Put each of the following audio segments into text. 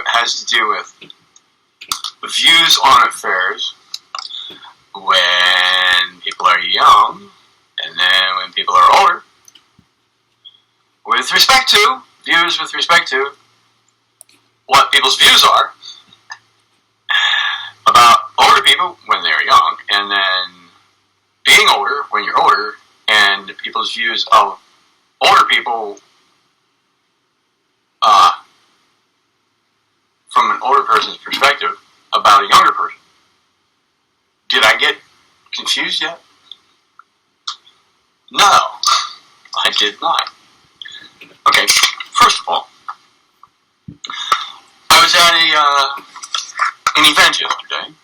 has to do with views on affairs when people are young, and then when people are older, with respect to what people's views are about older people when they're young, and then being older when you're older, and people's views of older people from an older person's perspective about a younger person. Did I get confused yet? No, I did not. Okay, first of all, I was at an event yesterday.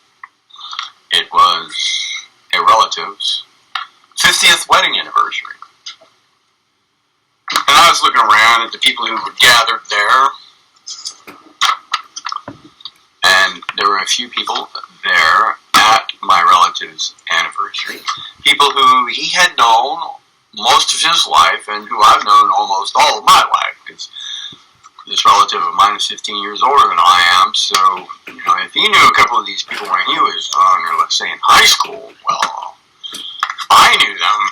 It was a relative's 50th wedding anniversary. And I was looking around at the people who were gathered there. And there were a few people there at my relative's anniversary. People who he had known most of his life and who I've known almost all of my life. Because this relative of mine is 15 years older than I am. So, if he knew a couple of these people when he was, let's say in high school, well, I knew them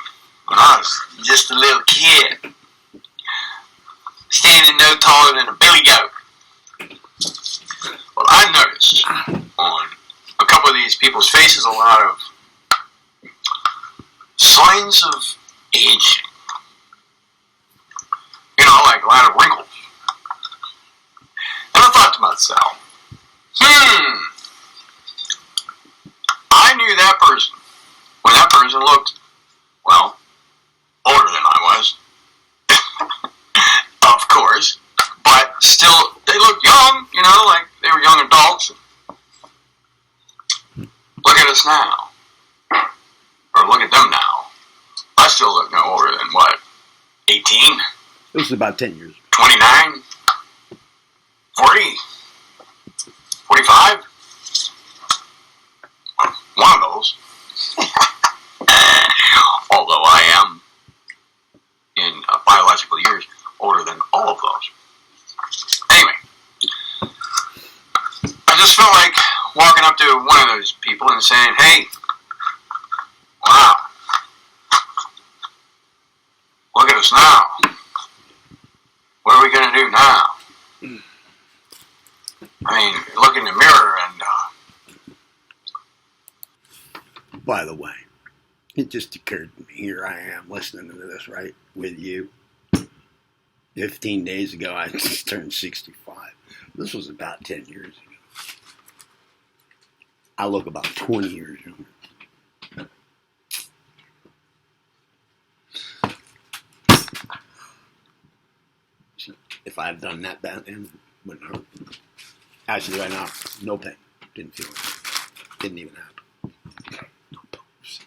when I was just a little kid. Standing no taller than a billy goat. Well, I noticed on a couple of these people's faces a lot of signs of aging. Like a lot of wrinkles. And I thought to myself, I knew that person when that person looked, well, older than I was. Of course. But still, they looked young, like they were young adults. Look at us now. Or look at them now. I still look no older than, 18? This is about 10 years. 29? 40? 45? One of those. Although I am, in biological years, older than all of those. Anyway, I just felt like walking up to one of those people and saying, hey, wow, look at us now. What are we going to do now? Look in the mirror and... By the way, it just occurred to me, here I am listening to this, right, with you. 15 days ago, I just turned 65. This was about 10 years ago. I look about 20 years younger. If I had done that back then, it wouldn't hurt. Actually, right now, no pain. Didn't feel it. Didn't even happen. No pulse.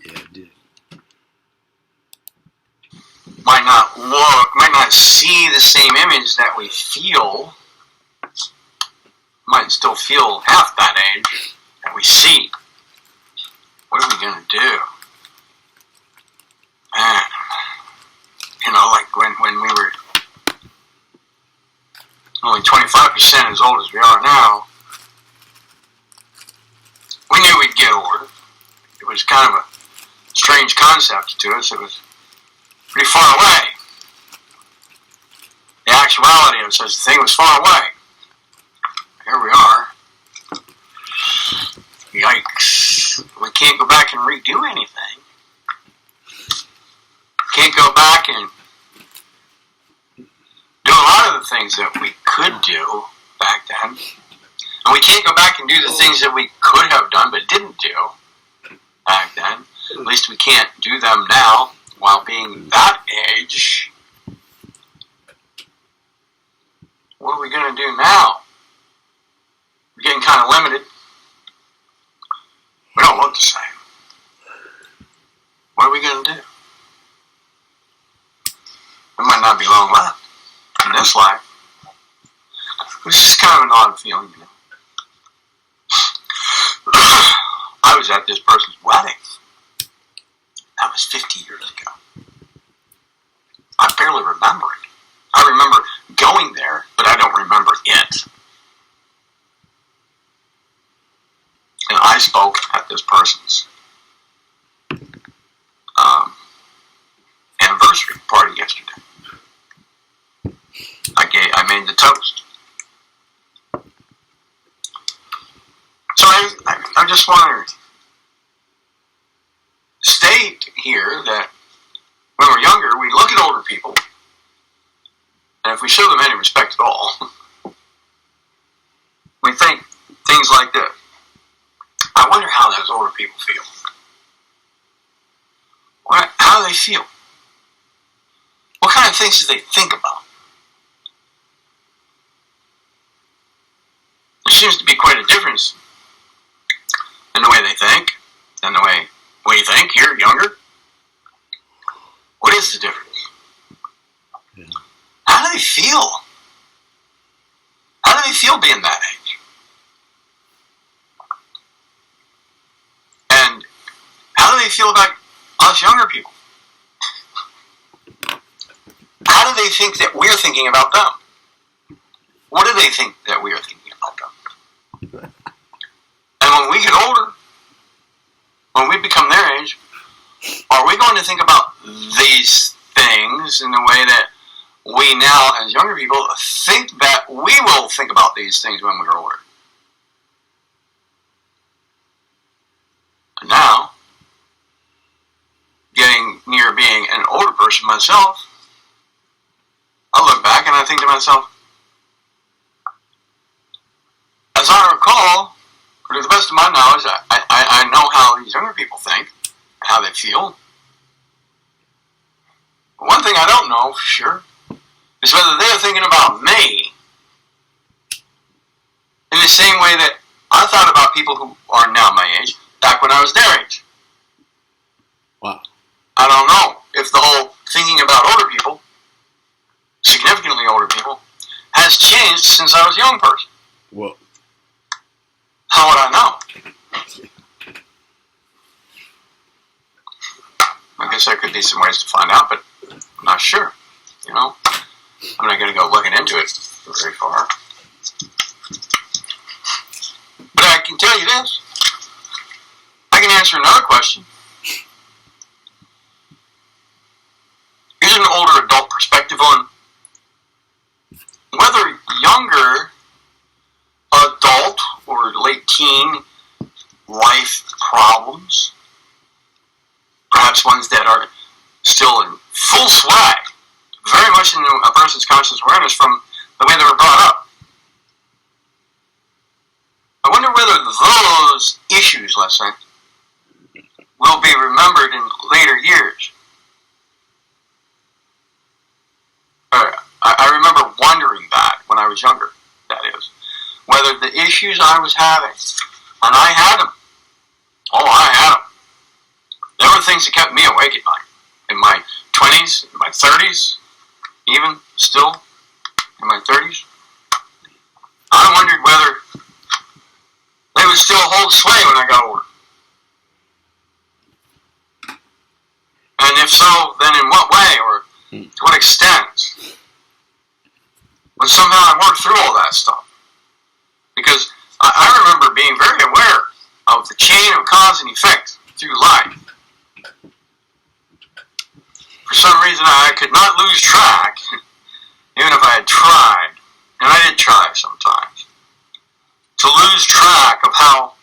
Yeah, it did. Might not see the same image that we feel. Might still feel half that age that we see. What are we going to do? Man, like when we were only 25% as old as we are now, we knew we'd get older. It was kind of a strange concept to us. It was pretty far away. The actuality of such a thing was far away. Here we are. Yikes. We can't go back and redo anything. Can't go back and do a lot of the things that we could do back then. And we can't go back and do the things that we could have done but didn't do back then. At least we can't do them now while being that age. What are we going to do now? We're getting kind of limited. We don't look the same. What are we going to do? There might not be long left in this life. It's just kind of an odd feeling, I was at this person's wedding. That was 50 years ago. I barely remember it. I remember going there, but I don't remember it. spoke at this person's anniversary party yesterday. I made the toast. So I just want to state here that when we're younger, we look at older people, and if we show them any respect at all, we think things like this. I wonder how those older people feel. How do they feel? What kind of things do they think about? There seems to be quite a difference in the way they think and the way we think here, younger. What is the difference? Yeah. How do they feel? How do they feel being that age? And how do they feel about us younger people? How do they think that we're thinking about them? What do they think that we are thinking about them? And when we get older, when we become their age, are we going to think about these things in the way that we now, as younger people, think that we will think about these things when we're older? And now, getting near being an older person myself, I look back and I think to myself, as I recall, to the best of my knowledge, I know how these younger people think, how they feel. But one thing I don't know for sure is whether they're thinking about me in the same way that I thought about people who are now my age back when I was their age. Wow. I don't know if the whole thinking about older people, significantly older people, has changed since I was a young person. Well, how would I know? I guess there could be some ways to find out, but I'm not sure. You know, I'm not going to go looking into it very far. But I can tell you this. I can answer another question. Here's an older adult perspective on whether younger adult or late teen life problems, perhaps ones that are still in full swag, very much in a person's conscious awareness from the way they were brought up. I wonder whether those issues, let's say, will be remembered in later years. I remember wondering that when I was younger, that is. Whether the issues I was having, and I had them. Oh, I had them. There were things that kept me awake at night. In my 20s, in my 30s, even still in my 30s. I wondered whether they would still hold sway when I got older. And if so, then in what way or to what extent? But somehow I worked through all that stuff. Because I remember being very aware of the chain of cause and effect through life. For some reason, I could not lose track, even if I had tried, and I did try sometimes, to lose track of how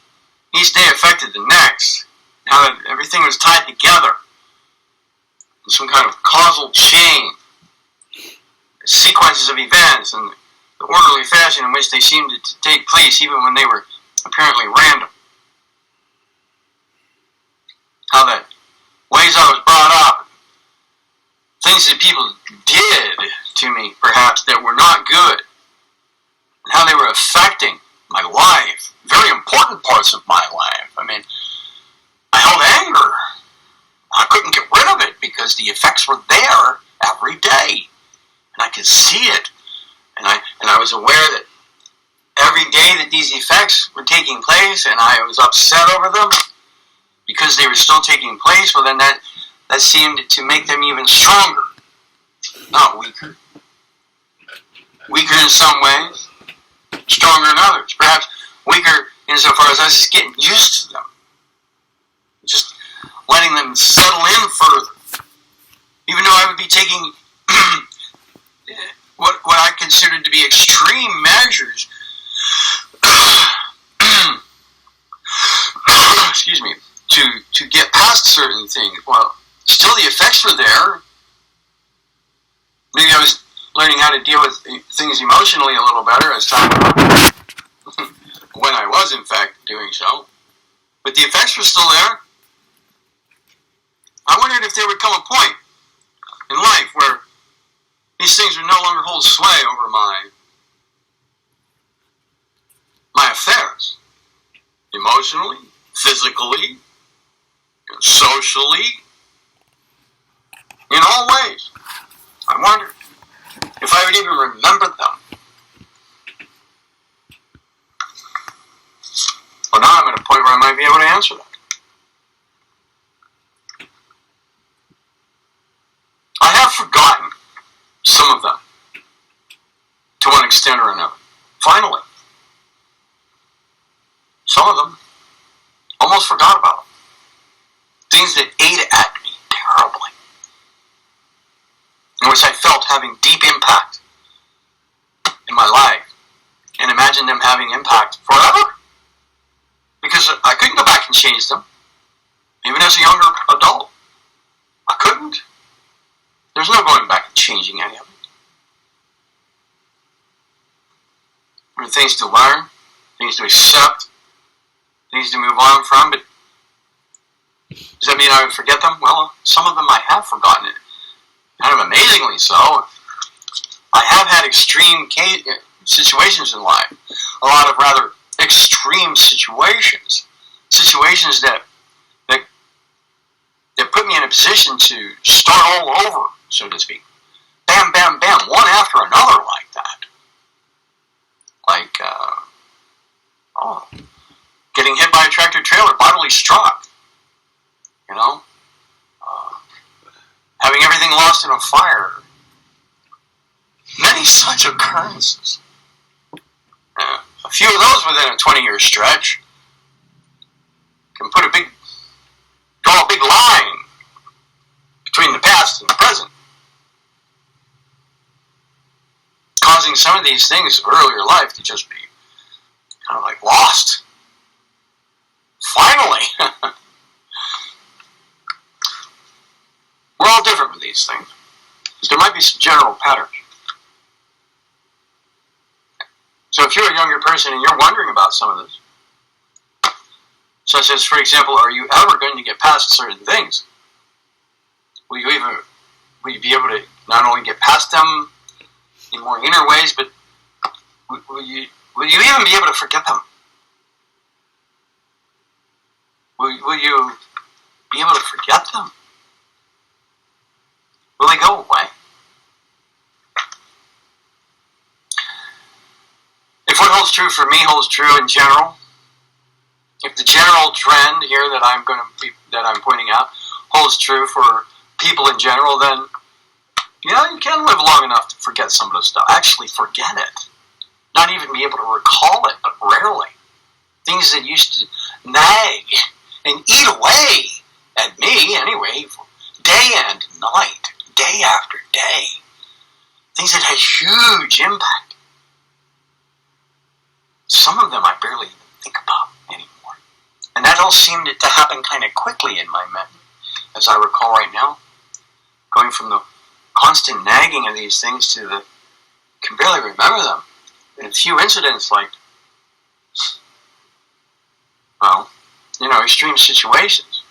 each day affected the next, how everything was tied together in some kind of causal chain, sequences of events, and the orderly fashion in which they seemed to take place, even when they were apparently random. How that ways I was brought up, things that people did to me, perhaps, that were not good, and how they were affecting my life, very important parts of my life. I mean, I held anger. I couldn't get rid of it because the effects were there every day, and I could see it. And I was aware that every day that these effects were taking place and I was upset over them because they were still taking place, well then that seemed to make them even stronger, not weaker. Weaker in some ways, stronger in others. Perhaps weaker insofar as I was just getting used to them. Just letting them settle in further. Even though I would be taking what I considered to be extreme measures, excuse me, to get past certain things. Well, still the effects were there. Maybe I was learning how to deal with things emotionally a little better as time went on, when I was in fact doing so. But the effects were still there. I wondered if there would come a point in life where these things would no longer hold sway over my affairs. Emotionally, physically, socially, in all ways. I wondered if I would even remember them. Well, now I'm at a point where I might be able to answer that. I have forgotten some of them, to one extent or another. Finally. Some of them, almost forgot about them. Things that ate at me terribly, in which I felt having deep impact in my life, and imagined them having impact forever. Because I couldn't go back and change them, even as a younger adult. I couldn't. There's no going back and changing any of it. There are things to learn, things to accept, things to move on from, but does that mean I would forget them? Well, some of them I have forgotten it. Kind of amazingly so. I have had extreme situations in life. A lot of rather extreme situations. Situations that put me in a position to start all over, so to speak. Bam, bam, bam, one after another like that. Like, getting hit by a tractor trailer, bodily struck. You know? Having everything lost in a fire. Many such occurrences. A few of those within a 20-year stretch can draw a big line between the past and the present, causing some of these things of earlier life to just be kind of like lost. Finally. We're all different with these things. There might be some general patterns. So if you're a younger person and you're wondering about some of this, such as, for example, are you ever going to get past certain things? Will you be able to not only get past them in more inner ways, but will you even be able to forget them? Will you be able to forget them? Will they go away? If what holds true for me holds true in general, if the general trend here that I'm pointing out holds true for people in general, then yeah, you can live long enough to forget some of the stuff. Actually, forget it. Not even be able to recall it, but rarely. Things that used to nag and eat away at me anyway, day and night, day after day. Things that had huge impact. Some of them I barely even think about anymore. And that all seemed to happen kind of quickly in my memory, as I recall right now. Going from the constant nagging of these things to the can barely remember them. And a few incidents like, well, extreme situations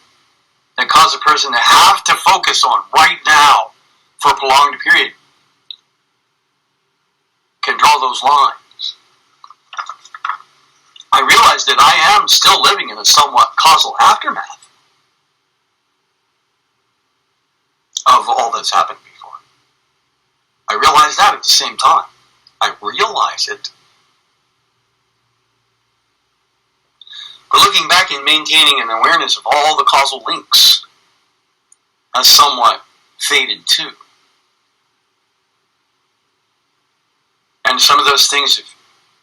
that cause a person to have to focus on right now for a prolonged period can draw those lines. I realize that I am still living in a somewhat causal aftermath of all that's happened before. I realize that at the same time. I realize it. But looking back and maintaining an awareness of all the causal links has somewhat faded too. And some of those things have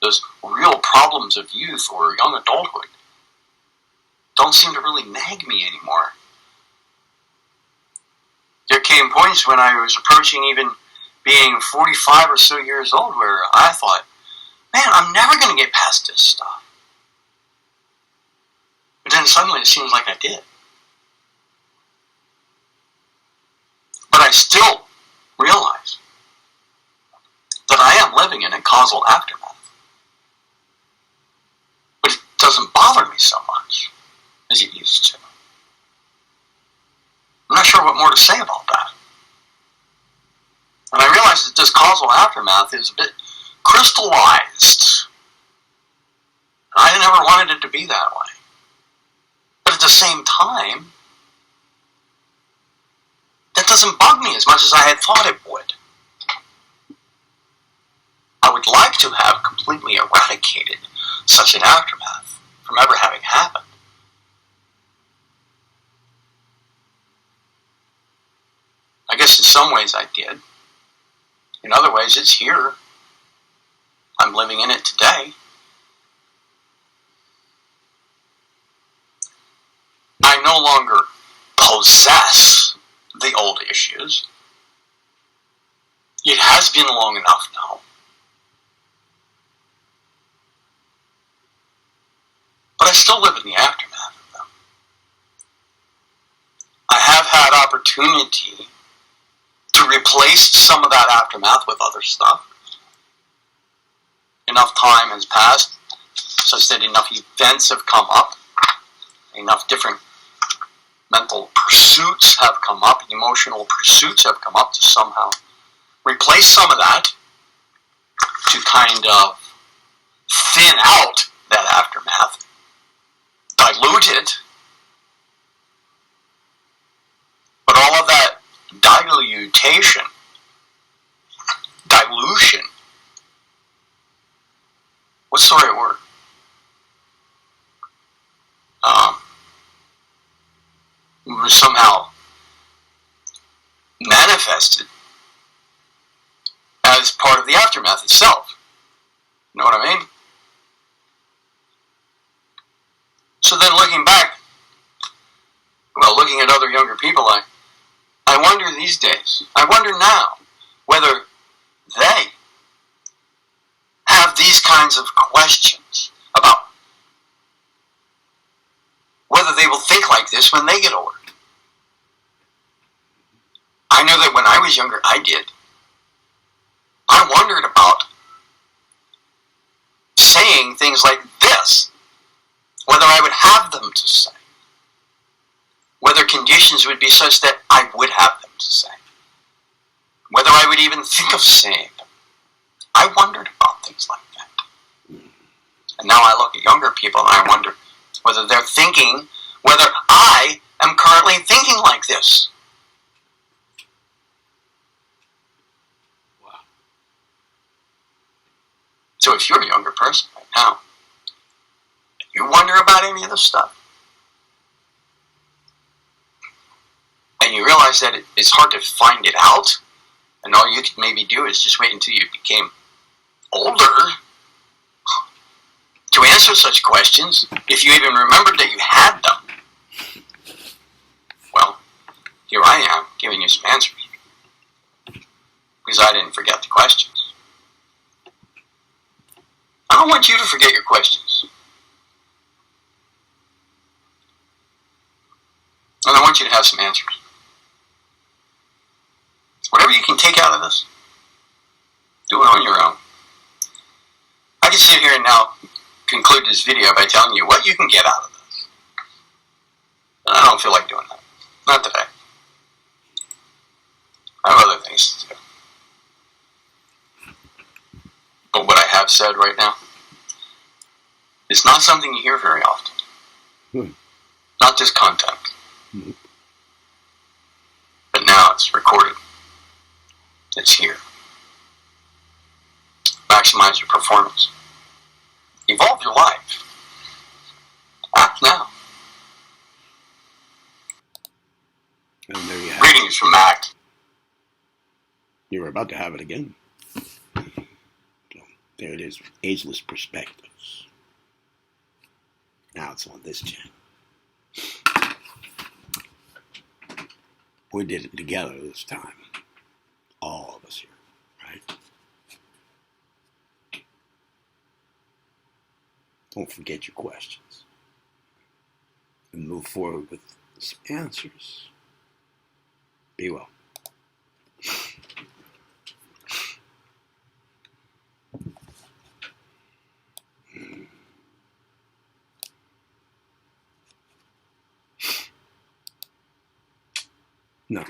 those real problems of youth or young adulthood don't seem to really nag me anymore. There came points when I was approaching even being 45 or so years old where I thought, man, I'm never going to get past this stuff. But then suddenly it seems like I did. But I still realize that I am living in a causal aftermath. But it doesn't bother me so much as it used to. I'm not sure what more to say about that. And I realize that this causal aftermath is a bit crystallized. I never wanted it to be that way. But at the same time, that doesn't bug me as much as I had thought it would. I would like to have completely eradicated such an aftermath from ever having happened. I guess in some ways I did. In other ways it's here. I'm living in it today. I no longer possess the old issues. It has been long enough now. But I still live in the aftermath of them. I have had opportunity to replace some of that aftermath with other stuff. Enough time has passed such that enough events have come up, enough different mental pursuits have come up, emotional pursuits have come up to somehow replace some of that, to kind of thin out that aftermath, dilute it. But all of that dilution, what's the right word? Was somehow manifested as part of the aftermath itself. You know what I mean? So then looking back, looking at other younger people, I wonder these days, I wonder now, whether they have these kinds of questions about whether they will think like this when they get older. I know that when I was younger, I did. I wondered about saying things like this, whether I would have them to say, whether conditions would be such that I would have them to say, whether I would even think of saying them. I wondered about things like that. And now I look at younger people and I wonder whether they're thinking, whether I am currently thinking like this. Wow. So if you're a younger person right now, you wonder about any of this stuff, and you realize that it's hard to find it out, and all you could maybe do is just wait until you became older to answer such questions, if you even remembered that you had them. Well, here I am, giving you some answers, because I didn't forget the questions. I don't want you to forget your questions. And I want you to have some answers. Whatever you can take out of this, do it on your own. I can sit here and now conclude this video by telling you what you can get out of this. But I don't feel like doing that. Not today. I have other things to do. But what I have said right now is not something you hear very often. Not this content. But now it's recorded. It's here. Maximize your performance. Evolve your life. Act now. And there you have it. Greetings from Act. You were about to have it again. So, There it is, Ageless Perspectives. Now it's on this channel. We did it together this time. All of us here, right? Don't forget your questions. And move forward with some answers. Be well. No.